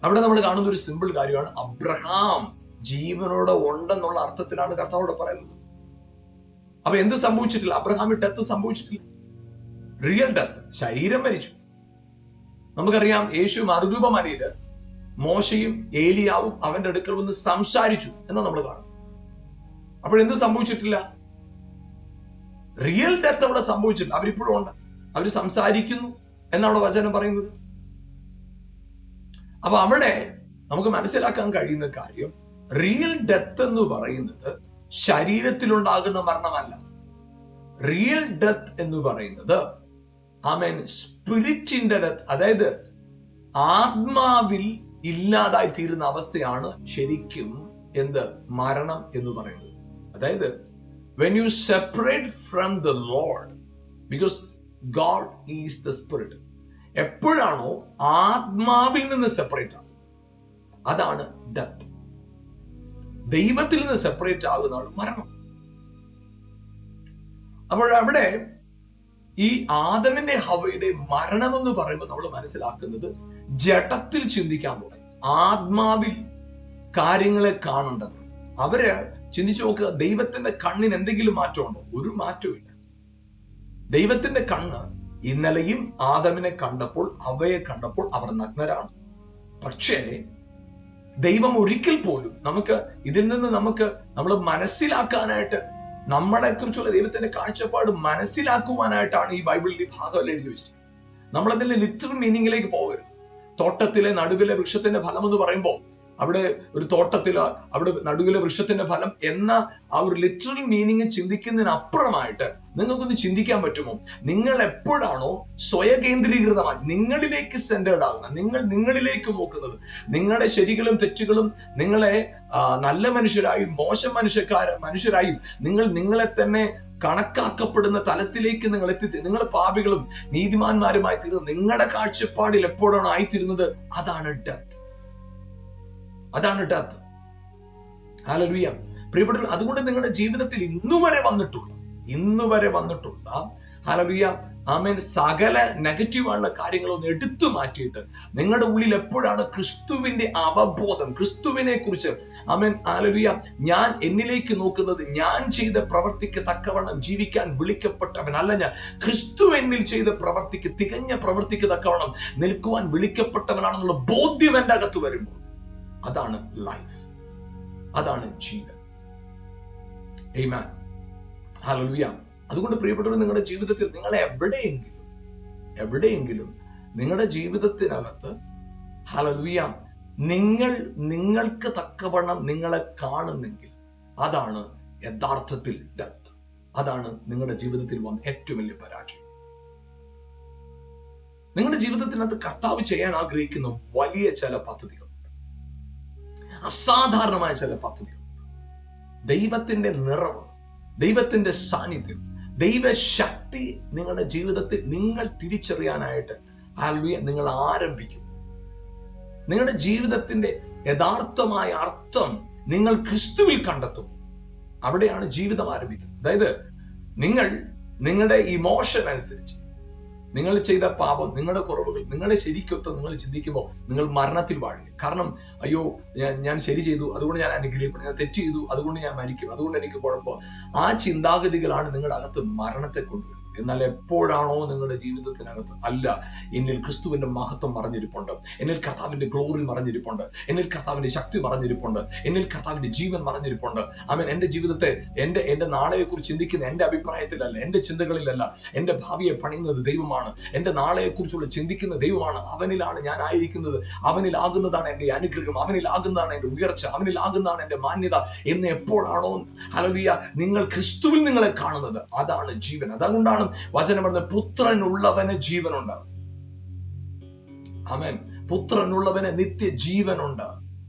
Speaker 1: അവിടെ നമ്മൾ കാണുന്ന ഒരു സിമ്പിൾ കാര്യമാണ്, അബ്രഹാം ജീവനോടെ ഉണ്ടെന്നുള്ള അർത്ഥത്തിലാണ് കർത്താവോട് പറയുന്നത്. അപ്പൊ എന്ത് സംഭവിച്ചിട്ടില്ല? അബ്രഹാമിന് ഡെത്ത് സംഭവിച്ചിട്ടില്ല, റിയൽ ഡെത്ത്. ശരീരം മരിച്ചു. നമുക്കറിയാം, യേശു മറുരൂപമലയില് മോശയും ഏലിയാവും അവന്റെ അടുക്കൽ വന്ന് സംസാരിച്ചു എന്നാ നമ്മൾ കാണും. അപ്പോഴെന്ത് സംഭവിച്ചിട്ടില്ല? റിയൽ ഡെത്ത് അവിടെ സംഭവിച്ചിട്ടില്ല. അവരിപ്പോഴും ഉണ്ട്, അവര് സംസാരിക്കുന്നു എന്നാണ് വചനം പറയുന്നത്. അപ്പൊ അവിടെ നമുക്ക് മനസ്സിലാക്കാൻ കഴിയുന്ന കാര്യം, റിയൽ ഡെത്ത് എന്ന് പറയുന്നത് ശരീരത്തിലുണ്ടാകുന്ന മരണമല്ല. റിയൽ ഡെത്ത് എന്ന് പറയുന്നത് സ്പിരിറ്റിന്റെ ഡെത്ത്, അതായത് ആത്മാവിൽ ഇല്ലാതായി തീരുന്ന അവസ്ഥയാണ് ശരിക്കും എന്ത് മരണം എന്ന് പറയുന്നത്. അതായത് when you separate from the Lord, because God is the Spirit, എപ്പോഴാണോ ആത്മാവിൽ നിന്ന് സെപ്പറേറ്റ് ആകുന്നത് അതാണ് ഡെത്ത്. ദൈവത്തിൽ നിന്ന് സെപ്പറേറ്റ് ആകുന്നതാണ് മരണം. അപ്പോൾ അവിടെ ഈ ആദമിന്റെ ഹവയുടെ മരണം എന്ന് പറയുമ്പോൾ നമ്മൾ മനസ്സിലാക്കുന്നത് ജഡത്തിൽ ചിന്തിക്കാൻ തുടങ്ങി, ആത്മാവിൽ കാര്യങ്ങളെ കാണേണ്ടത്. അവര് ചിന്തിച്ചു നോക്കുക, ദൈവത്തിന്റെ കണ്ണിന് എന്തെങ്കിലും മാറ്റമുണ്ടോ? ഒരു മാറ്റവും ഇല്ല. ദൈവത്തിന്റെ കണ്ണ് ഇന്നലെയും ആദമിനെ കണ്ടപ്പോൾ, അവയെ കണ്ടപ്പോൾ അവർ നഗ്നരാണ്. പക്ഷേ ദൈവം ഒരിക്കൽ പോലും ഇതിൽ നിന്ന് നമ്മൾ മനസ്സിലാക്കാനായിട്ട്, നമ്മളെ കുറിച്ചുള്ള ദൈവത്തിന്റെ കാഴ്ചപ്പാട് മനസ്സിലാക്കുവാനായിട്ടാണ് ഈ ബൈബിളിൽ ഈ ഭാഗം എഴുതി വെച്ചിരിക്കുന്നത്. നമ്മളതിന്റെ ലിറ്ററൽ മീനിങ്ങിലേക്ക് പോകരുത്. തോട്ടത്തിലെ നടുവിലെ വൃക്ഷത്തിന്റെ ഫലം എന്ന് പറയുമ്പോൾ അവിടെ ഒരു തോട്ടത്തില് അവിടെ നടുവിലെ വൃക്ഷത്തിന്റെ ഫലം എന്ന ആ ഒരു ലിറ്ററൽ മീനിങ് ചിന്തിക്കുന്നതിനപ്പുറമായിട്ട് നിങ്ങൾക്കൊന്ന് ചിന്തിക്കാൻ പറ്റുമോ? നിങ്ങൾ എപ്പോഴാണോ സ്വയകേന്ദ്രീകൃതമായി നിങ്ങളിലേക്ക് സെന്റേർഡ് ആകുന്നത്, നിങ്ങളിലേക്ക് നോക്കുന്നത്, നിങ്ങളുടെ ശരികളും തെറ്റുകളും നിങ്ങളെ നല്ല മനുഷ്യരായും മോശം മനുഷ്യരായും നിങ്ങളെ തന്നെ കണക്കാക്കപ്പെടുന്ന തലത്തിലേക്ക് നിങ്ങൾ നിങ്ങൾ പാപികളും നീതിമാന്മാരുമായി തീർന്ന് നിങ്ങളുടെ കാഴ്ചപ്പാടിൽ എപ്പോഴാണ് ആയിത്തീരുന്നത്, അതാണ് ഡെത്ത്. അതാണ് ഡെത്ത്. ഹല്ലേലൂയ. പ്രിയപ്പെട്ടവർ, അതുകൊണ്ട് നിങ്ങളുടെ ജീവിതത്തിൽ ഇന്നുവരെ വന്നിട്ടുള്ള ഹല്ലേലൂയ ആമേൻ സകല നെഗറ്റീവായുള്ള കാര്യങ്ങളൊന്ന് എടുത്തു മാറ്റിയിട്ട് നിങ്ങളുടെ ഉള്ളിൽ എപ്പോഴാണ് ക്രിസ്തുവിന്റെ അവബോധം, ക്രിസ്തുവിനെ കുറിച്ച് ആമേൻ ഹല്ലേലൂയ ഞാൻ എന്നിലേക്ക് നോക്കുന്നത്, ഞാൻ ചെയ്ത പ്രവൃത്തിക്ക് തക്കവണ്ണം ജീവിക്കാൻ വിളിക്കപ്പെട്ടവനല്ല ഞാൻ, ക്രിസ്തു എന്നിൽ ചെയ്ത പ്രവൃത്തിക്ക്, തികഞ്ഞ പ്രവൃത്തിക്ക് തക്കവണ്ണം നിൽക്കുവാൻ വിളിക്കപ്പെട്ടവനാണെന്നുള്ള ബോധ്യം എന്റെ അകത്ത് വരുമ്പോൾ അതാണ് ലൈഫ്, അതാണ് ജീവൻ. ആമേൻ. ഹല്ലേലൂയ. അതുകൊണ്ട് പ്രിയപ്പെട്ടവർ, നിങ്ങളുടെ ജീവിതത്തിൽ നിങ്ങൾ എവിടെയെങ്കിലും നിങ്ങളുടെ ജീവിതത്തിനകത്ത് ഹല്ലേലൂയ നിങ്ങൾക്ക് തക്കവണ്ണം നിങ്ങളെ കാണുന്നെങ്കിൽ അതാണ് യഥാർത്ഥത്തിൽ ഡെത്ത്. അതാണ് നിങ്ങളുടെ ജീവിതത്തിൽ വന്ന ഏറ്റവും വലിയ പരാജയം. നിങ്ങളുടെ ജീവിതത്തിനകത്ത് കർത്താവ് ചെയ്യാൻ ആഗ്രഹിക്കുന്ന വലിയ ചില പദ്ധതികൾ, അസാധാരണമായ ചില പദ്ധതികൾ, ദൈവത്തിന്റെ നിറവ്, ദൈവത്തിന്റെ സാന്നിധ്യം, ദൈവശക്തി നിങ്ങളുടെ ജീവിതത്തിൽ നിങ്ങൾ തിരിച്ചറിയാനായിട്ട് നിങ്ങൾ ആരംഭിക്കും. നിങ്ങളുടെ ജീവിതത്തിന്റെ യഥാർത്ഥമായ അർത്ഥം നിങ്ങൾ ക്രിസ്തുവിൽ കണ്ടെത്തും. അവിടെയാണ് ജീവിതം ആരംഭിക്കുന്നത്. അതായത് നിങ്ങളുടെ ഇമോഷൻ അനുസരിച്ച് നിങ്ങൾ ചെയ്ത പാപം, നിങ്ങളുടെ കുറവുകൾ, നിങ്ങളെ ശരിക്കൊത്ത് നിങ്ങൾ ചിന്തിക്കുമ്പോൾ നിങ്ങൾ മരണത്തിൽ വാഴുക. കാരണം അയ്യോ ഞാൻ ശരി ചെയ്തു അതുകൊണ്ട് ഞാൻ അനുഗ്രഹിക്കണം, ഞാൻ തെറ്റ് ചെയ്തു അതുകൊണ്ട് ഞാൻ മരിക്കും, അതുകൊണ്ട് എനിക്ക് കുഴപ്പം. ആ ചിന്താഗതികളാണ് നിങ്ങളുടെ അകത്ത് മരണത്തെ കൊണ്ടുവരുന്നത്. എന്നാൽ എപ്പോഴാണോ നിങ്ങളുടെ ജീവിതത്തിനകത്ത് അല്ല, എന്നിൽ ക്രിസ്തുവിന്റെ മഹത്വം മറഞ്ഞിരിപ്പുണ്ട്, എന്നിൽ കർത്താവിന്റെ ഗ്ലോറി മറഞ്ഞിരിപ്പുണ്ട്, എന്നിൽ കർത്താവിന്റെ ശക്തി മറഞ്ഞിരിപ്പുണ്ട്, എന്നിൽ കർത്താവിന്റെ ജീവൻ മറഞ്ഞിരിപ്പുണ്ട്. ആമേൻ. എന്റെ ജീവിതത്തെ എന്റെ നാളെയെ കുറിച്ച് ചിന്തിക്കുന്ന എന്റെ അഭിപ്രായത്തിലല്ല, എന്റെ ചിന്തകളിലല്ല, എന്റെ ഭാവിയെ പണിയുന്നത് ദൈവമാണ്, എന്റെ നാളെയെ കുറിച്ചുള്ള ചിന്തിക്കുന്ന ദൈവമാണ്. അവനിലാണ് ഞാൻ ആയിരിക്കുന്നത്, അവനിലാകുന്നതാണ് എന്റെ അനുഗ്രഹം, അവനിലാകുന്നതാണ് എന്റെ ഉയർച്ച, അവനിലാകുന്നതാണ് എന്റെ മാന്യത എന്ന് എപ്പോഴാണോ ഹല്ലേലൂയ നിങ്ങൾ ക്രിസ്തുവിൽ നിങ്ങളെ കാണുന്നത്, അതാണ് ജീവൻ. അതുകൊണ്ടാണ് വചനം പറഞ്ഞ പുത്രനുള്ളവന് ജീവനുണ്ട്. ആമേൻ. പുത്രനുള്ളവന് നിത്യജീവനുണ്ട്.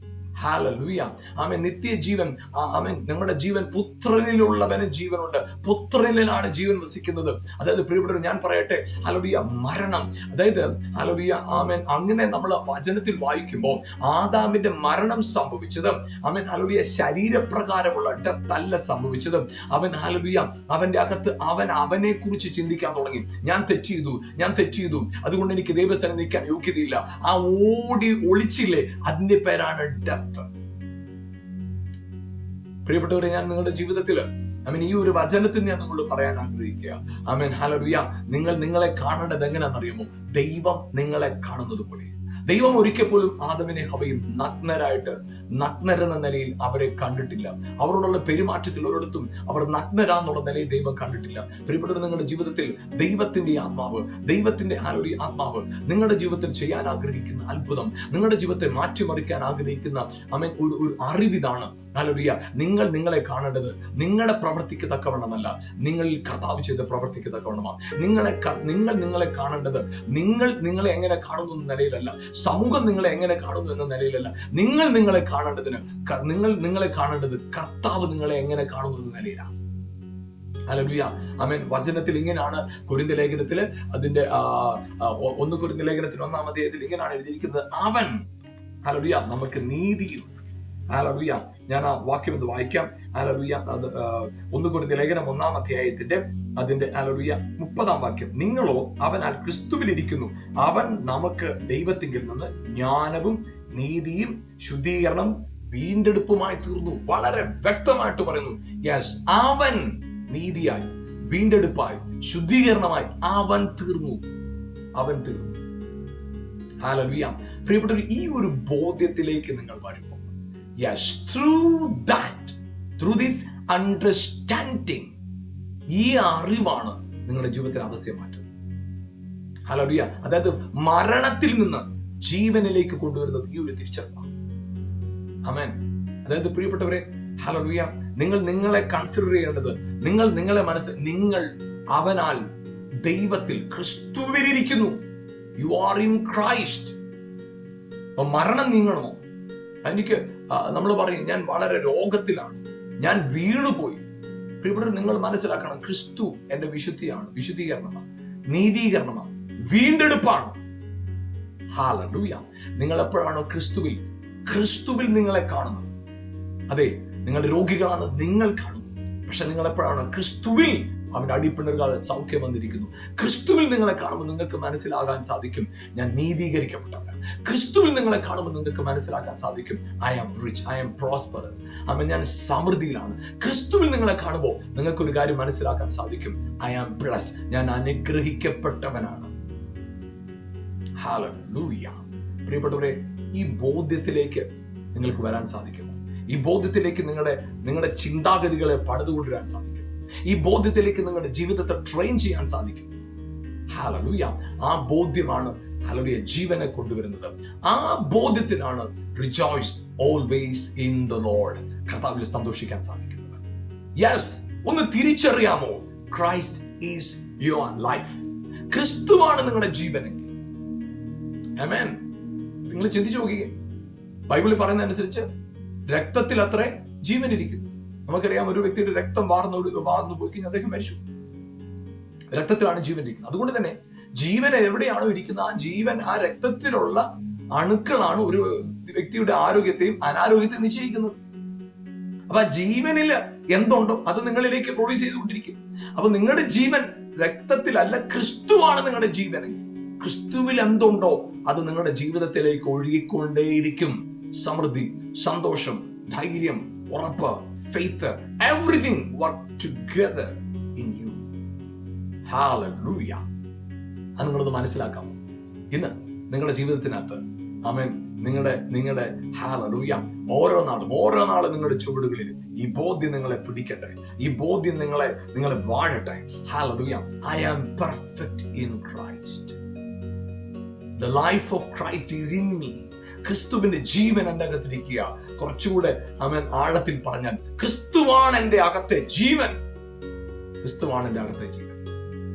Speaker 1: ഹല്ലേലൂയ. ആമേൻ. നിത്യജീവൻ, ആമേൻ. നമ്മുടെ ജീവൻ പുത്രനിലുള്ളവന് ജീവനുണ്ട്. പുത്രനിലാണ് ജീവൻ വസിക്കുന്നത്. അതായത് പ്രിയപ്പെട്ടവർ, ഞാൻ പറയട്ടെ, ഹല്ലേലൂയ, മരണം, അതായത് ഹല്ലേലൂയ, ആമേൻ, അങ്ങനെ നമ്മൾ വചനത്തിൽ വായിക്കുമ്പോൾ ആദാമിന്റെ മരണം സംഭവിച്ചത്, ആമേൻ, ഹല്ലേലൂയ, ശരീരപ്രകാരമുള്ള ഡെത്ത് അല്ല സംഭവിച്ചത്. അവൻ, ഹല്ലേലൂയ, അവന്റെ അകത്ത് അവനെ കുറിച്ച് ചിന്തിക്കാൻ തുടങ്ങി. ഞാൻ തെറ്റ് ചെയ്തു, അതുകൊണ്ട് എനിക്ക് ദൈവസ്ഥലം നിൽക്കാൻ യോഗ്യതയില്ല. ആ ഒളിച്ചില്ലേ, അതിന്റെ പേരാണ് ഡെത്ത്. പ്രിയപ്പെട്ടവരെ, ഞാൻ നിങ്ങളുടെ ജീവിതത്തിൽ ഈ ഒരു വചനത്തിൽ ഞാൻ നിങ്ങളോട് പറയാൻ ആഗ്രഹിക്കുക. ആമേൻ. ഹല്ലേലൂയ. നിങ്ങളെ കാണേണ്ടത് എങ്ങനെയാണെന്നറിയുമോ? ദൈവം നിങ്ങളെ കാണുന്നത് പോലെ. ദൈവം ഒരിക്കൽ പോലും ആദമിനെ ഹവയും നഗ്നരെന്ന നിലയിൽ അവരെ കണ്ടിട്ടില്ല. അവരോടുള്ള പെരുമാറ്റത്തിൽ ഒരിടത്തും അവർ നഗ്നരാന്നുള്ള നിലയിൽ ദൈവം കണ്ടിട്ടില്ല. പ്രിയപ്പെട്ടവർ, നിങ്ങളുടെ ജീവിതത്തിൽ ദൈവത്തിന്റെ ആത്മാവ് നിങ്ങളുടെ ജീവിതത്തിൽ ചെയ്യാൻ ആഗ്രഹിക്കുന്ന അത്ഭുതം, നിങ്ങളുടെ ജീവിതത്തെ മാറ്റിമറിക്കാൻ ആഗ്രഹിക്കുന്ന ഒരു അറിവിതാണ്. ഹല്ലേലൂയ. നിങ്ങളെ കാണേണ്ടത് നിങ്ങളുടെ പ്രവൃത്തിക്ക് തക്കവണ്ണമല്ല, നിങ്ങളിൽ കർത്താവ് ചെയ്ത പ്രവൃത്തിക്ക് തക്കവണ്ണമാണ്. നിങ്ങളെ കാണേണ്ടത് നിങ്ങളെ എങ്ങനെ കാണുന്നു എന്ന നിലയിലല്ല, സമൂഹം നിങ്ങളെ എങ്ങനെ കാണുന്നു എന്ന നിലയിലല്ല. നിങ്ങളെ കാണേണ്ടത് കർത്താവ് നിങ്ങളെ എങ്ങനെ കാണുന്നു എന്ന നിലയിലാണ്. ഹല്ലേലൂയ. ആമേൻ. വചനത്തിൽ ഇങ്ങനെയാണ് കൊരിന്ത്യ ലേഖനത്തിൽ, അതിന്റെ 1 കൊരിന്ത്യ ലേഖനത്തിൽ 1-ാം അധ്യായത്തിൽ ഇങ്ങനെയാണ് എഴുതിയിരിക്കുന്നത്. അവൻ, ഹല്ലേലൂയ, നമുക്ക് നീതിയും. ഹല്ലേലൂയ. ഞാൻ ആ വാക്യം ഒന്ന് വായിക്കാം. ഹല്ലേലൂയ. 1 കൊരിന്ത്യ ലേഖനം 1-ാം അധ്യായത്തിന്റെ അതിന്റെ ഹല്ലേലൂയ 30-ാം വാക്യം. നിങ്ങളോ അവനാൽ ക്രിസ്തുവിലിരിക്കുന്നു, അവൻ നമുക്ക് ദൈവത്തിങ്കിൽ നിന്ന് ജ്ഞാനവും നീതിയും ശുദ്ധീകരണം വീണ്ടെടുപ്പുമായി തീർന്നു. വളരെ വ്യക്തമായിട്ട് പറയുന്നു. യെസ്, അവൻ നീതിയായി, വീണ്ടെടുപ്പായി, ശുദ്ധീകരണമായി അവൻ തീർന്നു. ഹല്ലേലൂയ. പ്രിയപ്പെട്ടവർ, ഈ ഒരു ബോധ്യത്തിലേക്ക് നിങ്ങൾ വരുമ്പോൾ, yes, through this understanding, ഈ അറിവാണ് നിങ്ങളുടെ ജീവിതത്തിലെ അവസ്ഥയെ മാറ്റുന്നത്. ഹല്ലേലൂയ. അതായത് മരണത്തിൽ നിന്ന് ജീവനിലേക്ക് കൊണ്ടുവരുന്നത് ഈ ഒരു തിരിച്ചറിവാണ്. ആമേൻ. അതായത് പ്രിയപ്പെട്ടവരെ, ഹല്ലേലൂയ, നിങ്ങളെ കൺസിഡർ ചെയ്യേണ്ടത്, നിങ്ങൾ അവനാൽ ദൈവത്തിൽ ക്രിസ്തുവിലിരിക്കുന്നു. You are in Christ. അപ്പൊ മരണം നീങ്ങണമോ? എനിക്ക് നമ്മൾ പറയും, ഞാൻ വളരെ രോഗത്തിലാണ്, ഞാൻ വീണുപോയി. പ്രിയപ്പെട്ടവർ, നിങ്ങൾ മനസ്സിലാക്കണം, ക്രിസ്തു എന്റെ വിശുദ്ധീകരണമാണ്, നീതീകരണമാണ്, വീണ്ടെടുപ്പാണ്. ഹല്ലേലൂയ. നിങ്ങൾ എപ്പോഴാണോ ക്രിസ്തുവിൽ നിങ്ങളെ കാണുന്നത്, അതെ, നിങ്ങൾ രോഗികളാണ് നിങ്ങൾ കാണുന്നത്, പക്ഷെ നിങ്ങൾ എപ്പോഴാണോ ക്രിസ്തുവിൽ, അവന്റെ അടിപ്പിണറുകൾ സൗഖ്യം വന്നിരിക്കുന്നു. ക്രിസ്തുവിൽ നിങ്ങളെ കാണുമ്പോൾ നിങ്ങൾക്ക് മനസ്സിലാകാൻ സാധിക്കും, ഞാൻ നീതീകരിക്കപ്പെട്ടവനാണ്. ക്രിസ്തുവിൽ നിങ്ങളെ കാണുമ്പോൾ നിങ്ങൾക്ക് മനസ്സിലാക്കാൻ സാധിക്കും, I am rich, I am prosperous, ഞാൻ സമൃദ്ധിയിലാണ്. ക്രിസ്തുവിൽ നിങ്ങളെ കാണുമ്പോൾ നിങ്ങൾക്ക് ഒരു കാര്യം മനസ്സിലാക്കാൻ സാധിക്കും, ഐ ആം ബ്ലെസ്ഡ്, ഞാൻ അനുഗ്രഹിക്കപ്പെട്ടവനാണ്. ഹല്ലേലൂയ. പ്രിയപ്പെട്ടവരെ, ഈ ബോധ്യത്തിലേക്ക് നിങ്ങൾക്ക് വരാൻ സാധിക്കുമോ? ഈ ബോധ്യത്തിലേക്ക് നിങ്ങളുടെ ചിന്താഗതികളെ പണിതുകൊണ്ടുവരാൻ സാധിക്കും. ഈ ബോധ്യത്തിലേക്ക് നിങ്ങളുടെ ജീവിതത്തെ ട്രെയിൻ ചെയ്യാൻ സാധിക്കും. ഹല്ലേലൂയ. ആ ബോധ്യമാണ്, ഹല്ലേലൂയ, ജീവനെ കൊണ്ടുവരുന്നത്. ആ ബോധ്യത്തിനാണ് rejoice always in the Lord, കർത്താവിൽ സന്തോഷിക്കാൻ സാധിക്കുന്നത്. യെസ്, ഒന്ന് തിരിച്ചറിയാമോ? Christ is your life. ക്രിസ്തുവാണ് നിങ്ങളുടെ ജീവനെങ്കിൽ. ആമേൻ. നിങ്ങൾ ചിന്തിച്ചു നോക്കിയേ, ബൈബിളിൽ പറയുന്ന അനുസരിച്ച് രക്തത്തിൽ അത്രേ ജീവൻ ഇരിക്കുന്നു. നമുക്കറിയാം, ഒരു വ്യക്തിയുടെ രക്തം വാർന്നു പോയി കഴിഞ്ഞാൽ അദ്ദേഹം മരിച്ചു. രക്തത്തിലാണ് ജീവൻ ഇരിക്കുന്നത്. അതുകൊണ്ട് തന്നെ ജീവൻ എവിടെയാണോ ഇരിക്കുന്നത്, ആ ജീവൻ, ആ രക്തത്തിലുള്ള അണുക്കളാണ് ഒരു വ്യക്തിയുടെ ആരോഗ്യത്തെയും അനാരോഗ്യത്തെയും നിശ്ചയിക്കുന്നത്. അപ്പൊ ആ ജീവനിൽ എന്തുണ്ടോ അത് നിങ്ങളിലേക്ക് പ്രൊഡ്യൂസ് ചെയ്തുകൊണ്ടിരിക്കും. അപ്പൊ നിങ്ങളുടെ ജീവൻ രക്തത്തിലല്ല, ക്രിസ്തുവാണ് നിങ്ങളുടെ ജീവനെങ്കിൽ ക്രിസ്തുവിൽ എന്തുണ്ടോ അത് നിങ്ങളുടെ ജീവിതത്തിലേക്ക് ഒഴുകിക്കൊണ്ടേയിരിക്കും. സമൃദ്ധി, സന്തോഷം, ധൈര്യം, ഉറപ്പ്, faith, everything work together in you. Hallelujah. അത് നിങ്ങളത് മനസ്സിലാക്കാമോ? ഇന്ന് നിങ്ങളുടെ ജീവിതത്തിനകത്ത്, ആമേൻ, നിങ്ങളുടെ ഹല്ലേലൂയ, ഓരോ നാളും നിങ്ങളുടെ ചുവടുകളിൽ ഈ ബോധ്യം നിങ്ങളെ പിടിക്കട്ടെ, ഈ ബോധ്യം നിങ്ങളെ വാഴട്ടെ. ഹല്ലേലൂയ. I am perfect in Christ. The life of Christ is in me. ക്രിസ്തുവിന്റെ ജീവൻ എന്റെ അകത്തിരിക്കുക. കുറച്ചുകൂടെ അവൻ ആഴത്തിൽ പറഞ്ഞാൽ, ക്രിസ്തുവാണ് എന്റെ അകത്തെ ജീവൻ. ക്രിസ്തുവാണ് എന്റെ അകത്തെ ജീവൻ.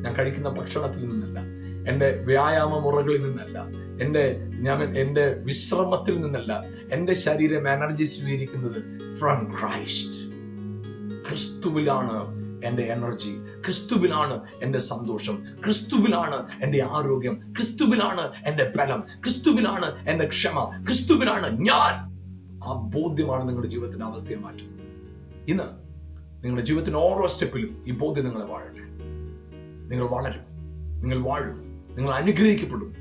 Speaker 1: ഞാൻ കഴിക്കുന്ന ഭക്ഷണത്തിൽ നിന്നല്ല, എന്റെ വ്യായാമ മുറകളിൽ നിന്നല്ല, എന്റെ വിശ്രമത്തിൽ നിന്നല്ല എന്റെ ശരീരം എനർജി സ്വീകരിക്കുന്നത് ഫ്രം ക്രൈസ്റ്റ്. ക്രിസ്തുവിലാണ് എന്റെ എനർജി, ക്രിസ്തുവിലാണ് എന്റെ സന്തോഷം, ക്രിസ്തുവിലാണ് എന്റെ ആരോഗ്യം, ക്രിസ്തുവിലാണ് എന്റെ ബലം, ക്രിസ്തുവിലാണ് എന്റെ ക്ഷമ, ക്രിസ്തുവിലാണ് ഞാൻ. ആ ബോധ്യമാണ് നിങ്ങളുടെ ജീവിതത്തിന്റെ അവസ്ഥയെ മാറ്റുന്നത്. ഇന്ന് നിങ്ങളുടെ ജീവിതത്തിന്റെ ഓരോ സ്റ്റെപ്പിലും ഈ ബോധ്യം നിങ്ങളെ വാഴട്ടെ. നിങ്ങൾ വളരും, നിങ്ങൾ വാഴും, നിങ്ങൾ അനുഗ്രഹിക്കപ്പെടും.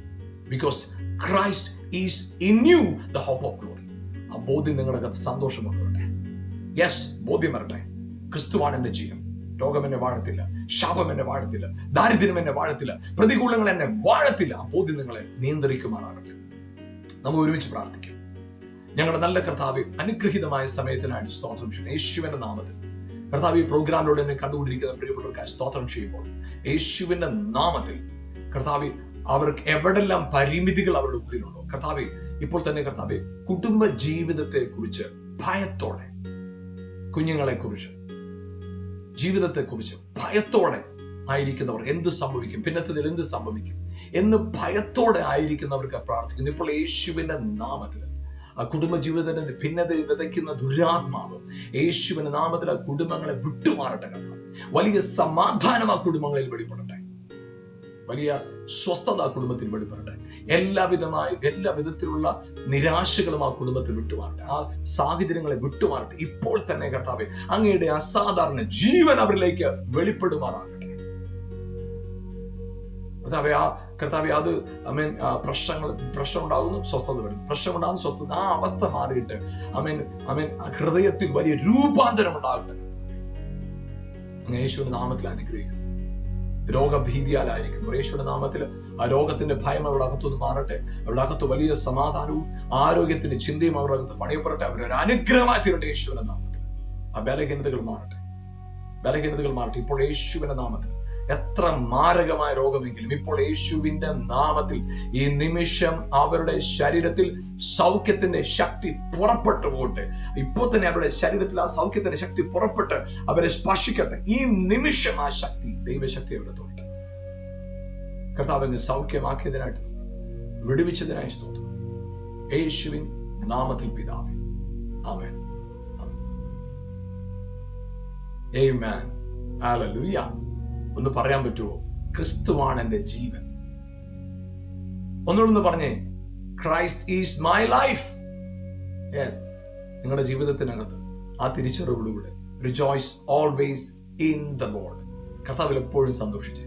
Speaker 1: Because Christ is in you, the hope of glory. ആ ബോധ്യം നിങ്ങളുടെ അകത്ത് സന്തോഷം കൊണ്ടുവരട്ടെ. യെസ്, ബോധ്യം വരട്ടെ. ക്രിസ്തുവാണ് എന്റെ ജീവൻ. രോഗം എന്നെ വാഴത്തില്ല, ശാപം എന്നെ വാഴത്തില്ല, ദാരിദ്ര്യം എന്നെ വാഴത്തില്ല, പ്രതികൂലങ്ങൾ എന്നെ വാഴത്തില്ല. ആ ബോധ്യം നിങ്ങളെ നിയന്ത്രിക്കുമാറാകട്ടെ. നമുക്ക് ഒരുമിച്ച് പ്രാർത്ഥിക്കാം. ഞങ്ങളുടെ നല്ല കർത്താവേ, അനുഗ്രഹീതമായ സമയത്തിനായി സ്തോത്രം ചെയ്യുന്നു. യേശുവിന്റെ നാമത്തിൽ കർത്താവ്, ഈ പ്രോഗ്രാമിലൂടെ എന്നെ കണ്ടുകൊണ്ടിരിക്കുന്ന പ്രിയപ്പെട്ടവർക്കായി സ്തോത്രം ചെയ്യുമ്പോൾ യേശുവിന്റെ നാമത്തിൽ കർത്താവ്, അവർക്ക് എവിടെല്ലാം പരിമിതികൾ അവരുടെ ഉള്ളിലുണ്ടോ കർത്താവെ, ഇപ്പോൾ തന്നെ കർത്താവെ, കുടുംബ ജീവിതത്തെ കുറിച്ച് ഭയത്തോടെ, കുഞ്ഞുങ്ങളെ കുറിച്ച്, ജീവിതത്തെ കുറിച്ച് ഭയത്തോടെ ആയിരിക്കുന്നവർ എന്ത് സംഭവിക്കും, പിന്നത്തിൽ എന്ത് സംഭവിക്കും എന്ന് ഭയത്തോടെ ആയിരിക്കുന്നവർക്ക് പ്രാർത്ഥിക്കുന്നു. ഇപ്പോൾ യേശുവിന്റെ നാമത്തിൽ ആ കുടുംബ ജീവിതത്തിന്റെ ഭിന്നത വിതയ്ക്കുന്ന ദുരാത്മാവ് യേശുവിന്റെ നാമത്തിൽ ആ കുടുംബങ്ങളെ വിട്ടുമാറട്ടെ. വലിയ സമാധാനം ആ കുടുംബങ്ങളിൽ വെളിപ്പെടട്ടെ, വലിയ സ്വസ്ഥത ആ കുടുംബത്തിൽ വെളിപ്പെടട്ടെ. എല്ലാ വിധത്തിലുള്ള നിരാശകളും ആ കുടുംബത്തിൽ വിട്ടുമാറട്ടെ, ആ സാഹചര്യങ്ങളെ വിട്ടുമാറട്ടെ. ഇപ്പോൾ തന്നെ കർത്താവേ, അങ്ങയുടെ അസാധാരണ ജീവൻ അവരിലേക്ക് വെളിപ്പെടുമാറാകട്ടെ. കർത്താവെ, അത് പ്രശ്നം ഉണ്ടാകുന്നു, സ്വസ്ഥത വരുന്നു, പ്രശ്നം ഉണ്ടാകുന്നു, സ്വസ്ഥത. ആ അവസ്ഥ മാറിയിട്ട് ഹൃദയത്തിൽ വലിയ രൂപാന്തരം ഉണ്ടാകട്ടെ. യേശുവിന്റെ നാമത്തിൽ അനുഗ്രഹിക്കുന്നു. രോഗഭീതിയാലായിരിക്കുന്നു യേശുവിന്റെ നാമത്തിൽ ആ രോഗത്തിന്റെ ഭയം അവരുടെ അകത്തുനിന്ന് മാറട്ടെ. അവരുടെ അകത്ത് വലിയ സമാധാനവും ആരോഗ്യത്തിന്റെ ചിന്തയും അവരുടെ അകത്ത് പണിയപ്പെടട്ടെ. അവരൊരു അനുഗ്രഹമായി തീരട്ടെ യേശുവിന്റെ നാമത്തിൽ. ആ ബലഹീനതകൾ മാറട്ടെ, ബലഹീനതകൾ മാറട്ടെ. ഇപ്പോൾ യേശുവിന്റെ നാമത്തിൽ എത്ര മാരകമായ രോഗമെങ്കിലും ഇപ്പോൾ യേശുവിന്റെ നാമത്തിൽ ഈ നിമിഷം അവരുടെ ശരീരത്തിൽ സൗഖ്യത്തിന്റെ ശക്തി പുറപ്പെട്ടു പോട്ടെ. ഇപ്പോൾ തന്നെ അവരുടെ ശരീരത്തിൽ ആ സൗഖ്യത്തിന്റെ ശക്തി പുറപ്പെട്ട് അവരെ സ്പർശിക്കട്ടെ. ഈ നിമിഷം ആ ശക്തി, ദൈവശക്തി അവരെ തൊട്ട് കർത്താവിനെ സൗഖ്യമാക്കിയതിനായിട്ട്, വിടുവിച്ചതിനായി സ്തോത്രം. യേശുവിൻ നാമത്തിൽ പിതാവേ, ആമേൻ. ആമേൻ. ഹല്ലേലൂയ. ഒന്ന് പറയാൻ പറ്റുമോ? ക്രിസ്തുവാണ് എന്റെ ജീവൻ. ഒന്നുകൂടെ പറഞ്ഞേ, Christ is my life. Yes, നിങ്ങളുടെ ജീവിതത്തിനകത്ത് ആ തിരിച്ചറിവോടുകൂടെ rejoice always in the Lord. കർത്താവിൽ എപ്പോഴും സന്തോഷിച്ച്,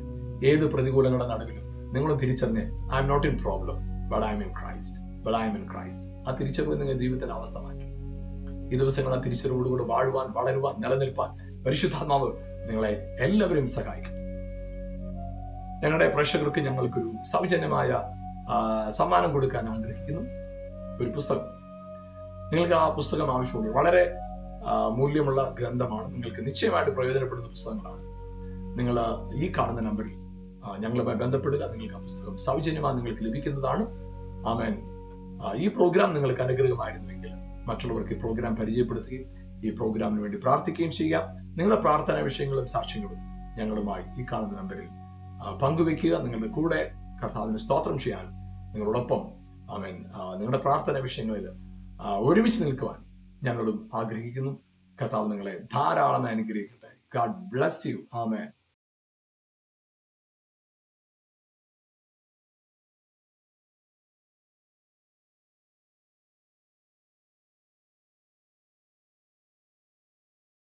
Speaker 1: ഏത് പ്രതികൂലങ്ങളുടെ നടുവിലും നിങ്ങൾ തിരിച്ചറിഞ്ഞ് I'm not in problem but I'm in Christ, but I'm in Christ. ആ തിരിച്ചറിവ് നിങ്ങളുടെ ജീവിതത്തിന്റെ അവസ്ഥ മാറ്റും. ഈ ദിവസങ്ങൾ ആ തിരിച്ചറിവോടുകൂടെ വാഴുവാൻ, വളരുവാൻ, നിലനിൽപ്പാൻ പരിശുദ്ധാത്മാവ് നിങ്ങളെ എല്ലാവരും സഹായിക്കും. ഞങ്ങളുടെ പ്രേക്ഷകർക്ക് ഞങ്ങൾക്കൊരു സൗജന്യമായ സമ്മാനം കൊടുക്കാൻ ആഗ്രഹിക്കുന്നു. ഒരു പുസ്തകം. നിങ്ങൾക്ക് ആ പുസ്തകം ആവശ്യമുണ്ട്. വളരെ മൂല്യമുള്ള ഗ്രന്ഥമാണ്. നിങ്ങൾക്ക് നിശ്ചയമായിട്ട് പ്രയോജനപ്പെടുന്ന പുസ്തകങ്ങളാണ്. നിങ്ങൾ ഈ കാണുന്ന നമ്പറിൽ ഞങ്ങളുമായി ബന്ധപ്പെടുക. നിങ്ങൾക്ക് ആ പുസ്തകം സൗജന്യമായി നിങ്ങൾക്ക് ലഭിക്കുന്നതാണ്. ആമേൻ. ഈ പ്രോഗ്രാം നിങ്ങൾക്ക് അനുഗ്രഹമായിരുന്നുവെങ്കിൽ മറ്റുള്ളവർക്ക് ഈ പ്രോഗ്രാം പരിചയപ്പെടുത്തുകയും ഈ പ്രോഗ്രാമിന് വേണ്ടി പ്രാർത്ഥിക്കുകയും ചെയ്യാം. നിങ്ങളുടെ പ്രാർത്ഥനാ വിഷയങ്ങളും സാക്ഷ്യങ്ങളും ഞങ്ങളുമായി ഈ കാണുന്ന നമ്പറിൽ പങ്കുവെക്കുക. നിങ്ങളുടെ കൂടെ കർത്താവിന് സ്തോത്രം ചെയ്യാൻ, നിങ്ങളോടൊപ്പം ആമേൻ നിങ്ങളുടെ പ്രാർത്ഥനാ വിഷയങ്ങളിൽ ഒരുമിച്ച് നിൽക്കുവാൻ ഞങ്ങളും ആഗ്രഹിക്കുന്നു. കർത്താവ് നിങ്ങളെ ധാരാളമായി അനുഗ്രഹിക്കട്ടെ. God bless you. ആമേൻ.